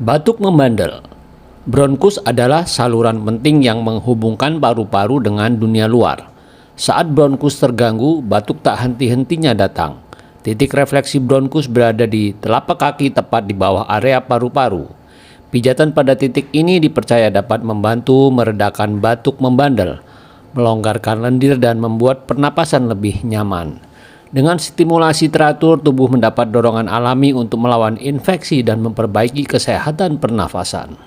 Batuk membandel. Bronkus adalah saluran penting yang menghubungkan paru-paru dengan dunia luar. Saat bronkus terganggu, batuk tak henti-hentinya datang. Titik refleksi bronkus berada di telapak kaki tepat di bawah area paru-paru. Pijatan pada titik ini dipercaya dapat membantu meredakan batuk membandel, melonggarkan lendir dan membuat pernapasan lebih nyaman. Dengan stimulasi teratur, tubuh mendapat dorongan alami untuk melawan infeksi dan memperbaiki kesehatan pernafasan.